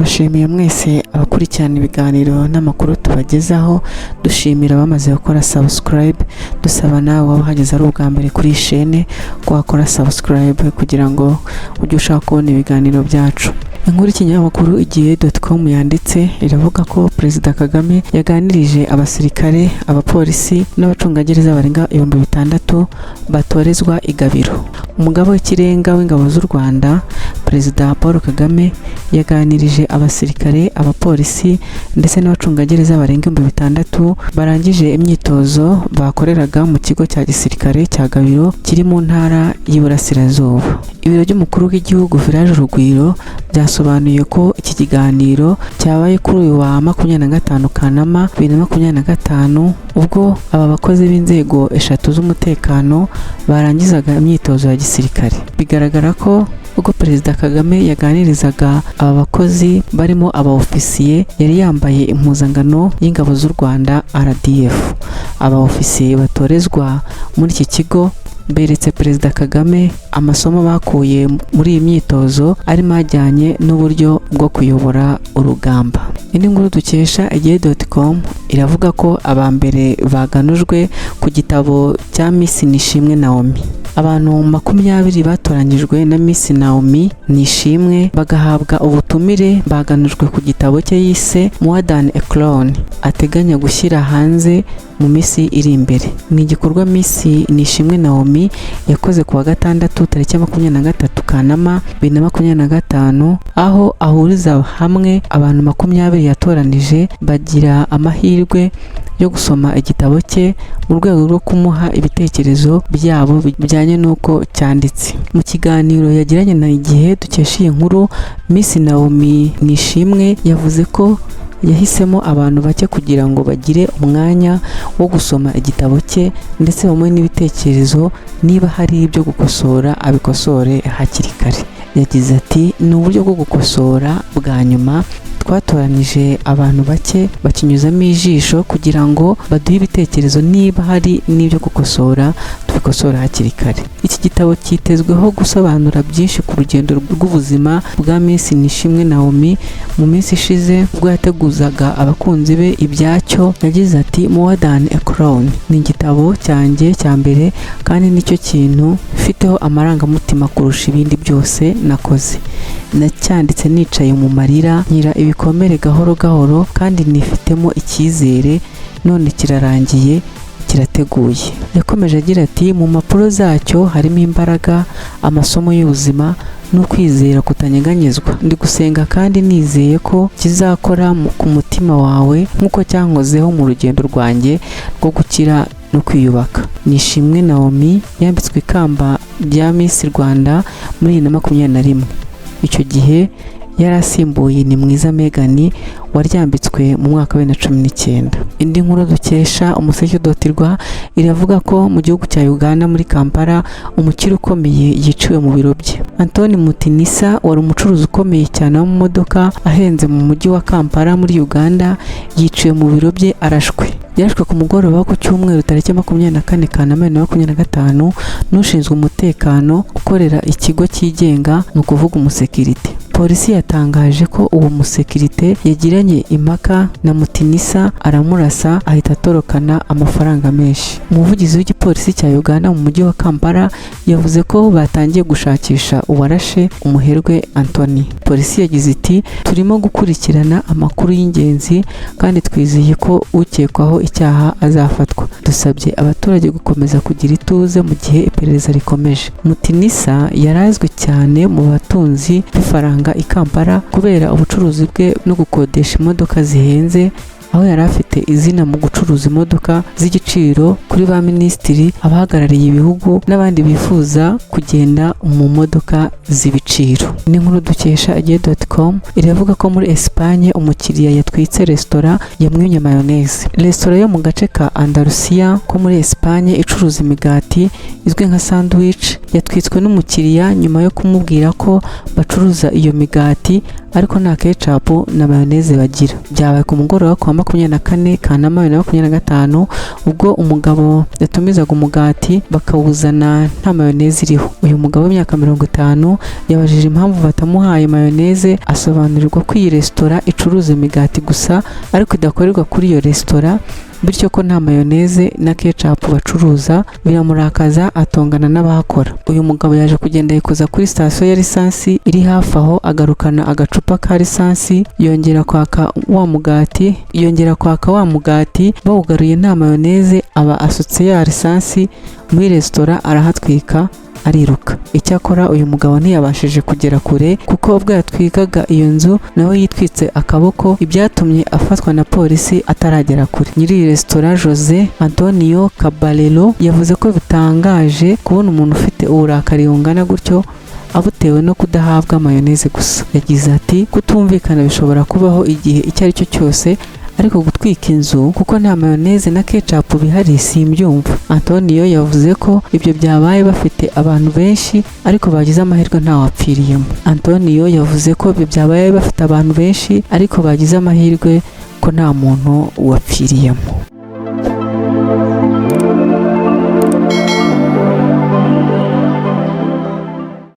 turabashimiye mwese abakurikirana ibiganiro n'amakuru tubagezaho, dushimira abamaze gukora subscribe, dusaba nawe waba uhageze ari ubwa mbere kuri chaîne ko wakora subscribe kugira ngo ujye ushaka kubona ibiganiro byacu. Inkuru y'ikinyamakuru igihe.com yanditse iravuga ko Perezida Kagame yaganirije abasirikare, abapolisi n'abacungagereza barenga 6,000 batorezwa igabiro. Umugaba w'ikirenga w'ingabo z'u Rwanda Perezida Paul Kagame yaganirije abasirikare, abapolisi ndetse n'abacungagereza barenga 6,000 barangije imyitozo bakoreraga mu kigo cya gisirikare cya Gabiro kiri mu ntara y'Iburasirazuba. Ibiro by'umukuru w'igihugu Village Urugwiro byasobanuye ko iki kiganiro cyabaye kuri uyu wa 25 Kanama 2025 ubwo aba bakozi b'inzego eshatu z'umutekano barangizaga imyitozo ya gisirikare. Bigaragara ko ubwo Perezida Kagame yaganirizaga aba bakozi barimo abaofisiye yari yambaye impuzangano y'ingabo z'u Rwanda RDF. Abaofisiye batorezwa muri iki kigo beretse Perezida Kagame amasomo bakuye muri iyi myitozo arimo ajyanye n'uburyo bwo kuyobora urugamba. Indi nkuru dukesha igihe.com iravuga ko abambere baganujwe ku gitabo cya Miss Nishimwe Naomi. Abantu 20 batoranyijwe na Miss Naomi Nishimwe bagahabwa ubutumire baganujwe ku gitabo cye yise More Than a Crown ateganya gushyira hanze mu minsi iri imbere. Ni igikorwa Miss Nishimwe Naomi yakoze ku wa gatandatu tariki 23 Kanama 2025 aho ahuriza hamwe abantu 20 yatoranije bagira amahirwe yo gusoma igitabo cye mu rwego rwo kumuha ibitekerezo byabo bijyanye n'uko cyanditse. Mu kiganiro yagiranye na Igihe dukesha iyi nkuru, Miss Naomi Nishimwe yavuze ko yahisemo abantu bake kugira ngo bagire umwanya wo gusoma igitabo cye ndetse bamuhe n'ibitekerezo, niba hari ibyo gukosora abikosore hakiri kare. Yagize ati ni uburyo bwo gukosora bwa nyuma, twatoranije abantu bake bakinyuzamo ijisho kugira ngo baduhe ibitekerezo, niba hari n'ibyo gukosora tubikosora hakiri kare. Iki gitabo cyitezweho gusobanura byinshi ku rugendo rw'ubuzima bwa Miss Nishimwe Naomi mu minsi ishize ubwo yateguzaga abakunzi be ibyacyo. Yagize ati More Than a Crown ni igitabo cyanjye cya mbere kandi nicyo kintu mfiteho amarangamutima kurusha ibindi byose nakoze. Nacyanditse nicaye mu marira, nyira ibikomere gahoro gahoro kandi nifitemo icyizere, none kirarangiye kirateguye. Yakomeje agira ati mu mpapuro zacyo harimo imbaraga, amasomo y'ubuzima n'ukwizera kutanyeganyezwa. Ndi gusenga kandi nizeye ko kizakora ku mutima wawe nk'uko cyankozeho mu rugendo rwanjye rwo gukira no kwiyubaka. Nishimwe Naomi yambitswe ikamba rya Miss Rwanda muri 2021. Icyo gihe yari asimbuye Ni Mwiza Megan waryambitswe mu mwaka wa 2019. Indi nkuru dukesha umuseke.rwa iravuga ko mu gihugu cya Uganda muri Kampala umukire ukomeye yiciwe mu biro bye. Anthony Mutinisa wari umucuruzi ukomeye cyane mu modoka ahenze mu mujyi wa Kampala muri Uganda yiciwe mu biro bye arashwe. Yarashwe ku mugoroba ku cyumweru tariki 24 Kanama 2025 n'ushinzwe umutekano ukorera ikigo cyigenga no kuvuga umusekirite. Polisi yatangaje ko uwo musekirite yagiranye impaka na Mutinisa aramurasa ahita atorokana amafaranga menshi. Umuvugizi w'igipolisi cya Uganda mu mujyi wa Kampala yavuze ko batangiye gushakisha uwarashe umuherwe Anthony. Polisi yagize iti turimo gukurikirana amakuru y'ingenzi kandi twizeye ko ukekwaho icyaha azafatwa. Dusabye abaturage gukomeza kugira ituze mu gihe iperereza rikomeje. Mutinisa yarazwi cyane mu batunzi b'ifaranga i Kampala kubera ubucuruzi bwe no gukodesha imodoka zihenze, aho yari afite izina mu gucuruza imodoka z'igiciro kuri ba minisitiri, abahagarariye ibihugu n'abandi bifuza kugenda mu modoka z'ibiciro. N'inkuru dukesha igihe.com iravuga ko muri Espagne umukiriya yatwitse resitora yamwimye mayonnaise. Resitora yo mu gace ka Andalusia ko muri Espagne icuruza imigati izwi nka sandwich yatwitswe n'umukiriya nyuma yo kumubwira ko bacuruza iyo migati ariko nta ketchup na mayonnaise bagira. Byabaye ku mugoroba kwa 24 Kanama 2025 ubwo umugabo yatumizaga umugati bakawuzana nta mayoneze iriho. Uyu mugabo w'imyaka 50 yabajije impamvu batamuhaye mayoneze, asobanurirwa ko iyi resitora icuruza imigati gusa ariko idakorerwa kuri iyo resitora, bityo ko nta mayoneze na ketchup bacuruza. Biramurakaza atongana n'abahakora. Uyu mugabo yaje kugenda yikoza kuri station ya lisansi iri hafi aho, agarukana agacupa ka lisansi, yongera kwaka wa mugati bawugaruye nta mayoneze, aba asutse ya lisansi muri resitora arahatwika ariruka. Icyakora uyu mugabo ntiyabashije kugera kure kuko ubwo yatwikaga iyo nzu nawe yitwitse akaboko, ibyatumye afatwa na polisi ataragera kure. Nyiri iyi resitora Jose Antonio Caballero yavuze ko bitangaje kubona umuntu ufite uburakari bungana gutyo abutewe no kudahabwa mayoneze gusa. Yagize ati kutumvikana bishobora kubaho igihe icyo ari cyo cyose, ariko gutwika inzu kuko nta mayoneze na ketchup bihari simbyumva. Antonio yavuze ko ibyo byabaye bafite abantu benshi ariko bagize amahirwe nta wapfiriyemo. Antonio yavuze ko ibyo byabaye bafite abantu benshi ariko bagize amahirwe ko nta muntu wapfiriyemo.